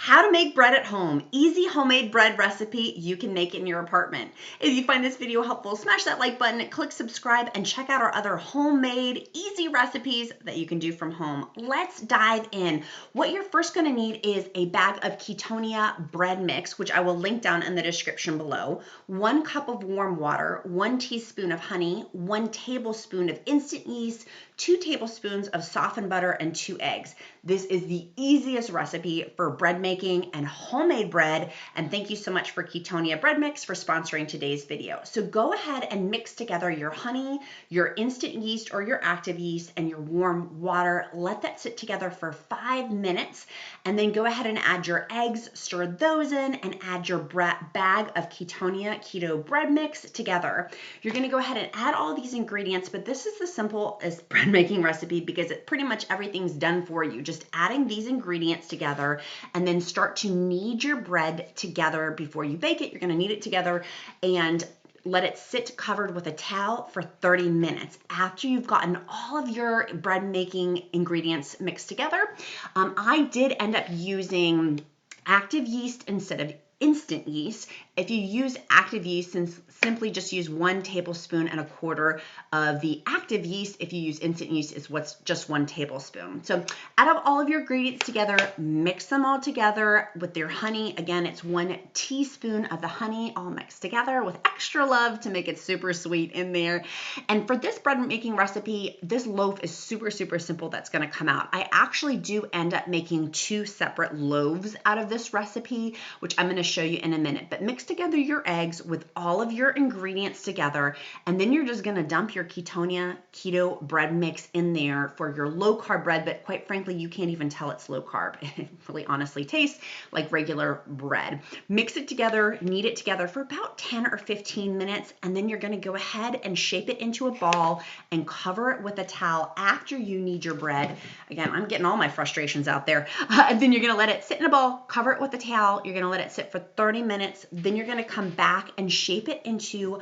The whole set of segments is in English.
How to make bread at home. Easy homemade bread recipe you can make in your apartment. If you find this video helpful, smash that like button, click subscribe, and check out our other homemade, easy recipes that you can do from home. Let's dive in. What you're first going to need is a bag of Ketonia bread mix, which I will link down in the description below, 1 cup of warm water, 1 teaspoon of honey, 1 tablespoon of instant yeast, 2 tablespoons of softened butter, and 2 eggs. This is the easiest recipe for bread making and homemade bread. And thank you so much for Ketonia Bread Mix for sponsoring today's video. So go ahead and mix together your honey, your instant yeast or your active yeast, and your warm water. Let that sit together for 5 minutes, and then go ahead and add your eggs, stir those in, and add your bag of Ketonia Keto bread mix together. You're gonna go ahead and add all these ingredients, but this is the simplest bread making recipe because pretty much everything's done for you. Just adding these ingredients together, and then start to knead your bread together before you bake it. You're gonna knead it together and let it sit covered with a towel for 30 minutes. After you've gotten all of your bread making ingredients mixed together, I did end up using active yeast instead of instant yeast. If you use active yeast, simply just use 1 tablespoon and a quarter of the active yeast. If you use instant yeast, it's what's just 1 tablespoon. So add up all of your ingredients together, mix them all together with your honey. Again, it's 1 teaspoon of the honey all mixed together with extra love to make it super sweet in there. And for this bread making recipe, this loaf is super simple that's gonna come out. I actually do end up making 2 separate loaves out of this recipe, which I'm gonna show you in a minute. But mix together your eggs with all of your ingredients together, and then you're just gonna dump your Ketonia Keto bread mix in there for your low carb bread, but quite frankly, you can't even tell it's low carb. It really honestly tastes like regular bread. Mix it together, knead it together for about 10 or 15 minutes, and then you're gonna go ahead and shape it into a ball and cover it with a towel after you knead your bread. Again, I'm getting all my frustrations out there. And then you're gonna let it sit in a ball, cover it with a towel, you're gonna let it sit for 30 minutes, then you're gonna come back and shape it into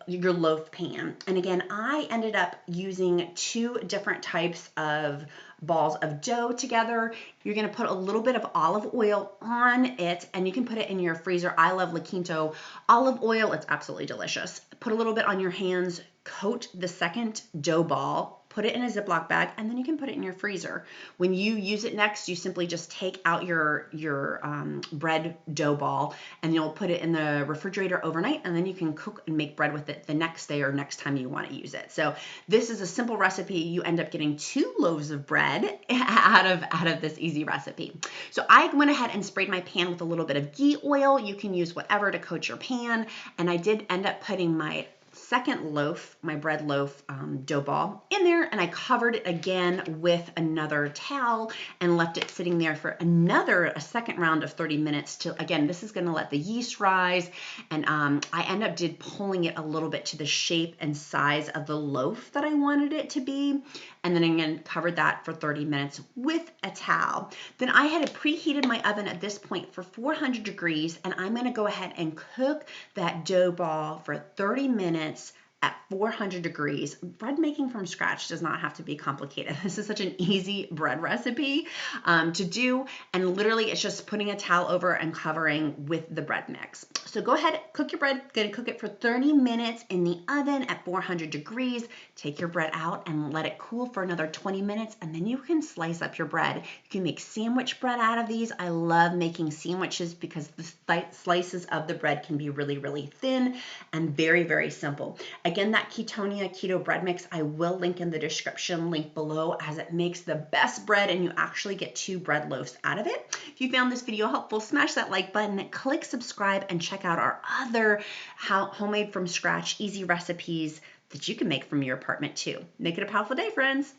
your loaf pan. And again, I ended up using 2 different types of balls of dough together. You're gonna put a little bit of olive oil on it, and you can put it in your freezer. I love La Quinto olive oil, it's absolutely delicious. Put a little bit on your hands, coat the second dough ball, put it in a Ziploc bag, and then you can put it in your freezer. When you use it next, you simply just take out your bread dough ball, and you'll put it in the refrigerator overnight, and then you can cook and make bread with it the next day or next time you want to use it. So this is a simple recipe. You end up getting 2 loaves of bread out of this easy recipe. So I went ahead and sprayed my pan with a little bit of ghee oil. You can use whatever to coat your pan, and I did end up putting my second loaf, my bread loaf dough ball in there, and I covered it again with another towel and left it sitting there for a second round of 30 minutes to, again, this is gonna let the yeast rise, and I did pulling it a little bit to the shape and size of the loaf that I wanted it to be, and then again, covered that for 30 minutes with a towel. Then I had preheated my oven at this point for 400 degrees, and I'm gonna go ahead and cook that dough ball for 30 minutes at 400 degrees. Bread making from scratch does not have to be complicated. This is such an easy bread recipe to do, and literally it's just putting a towel over and covering with the bread mix. So go ahead, cook your bread. Gonna cook it for 30 minutes in the oven at 400 degrees. Take your bread out and let it cool for another 20 minutes, and then you can slice up your bread. You can make sandwich bread out of these. I love making sandwiches because the slices of the bread can be really thin and very simple. Again, that Ketonia Keto bread mix, I will link in the description link below, as it makes the best bread, and you actually get 2 bread loaves out of it. If you found this video helpful, smash that like button, click subscribe, and check out our other homemade from scratch easy recipes that you can make from your apartment too. Make it a powerful day, friends.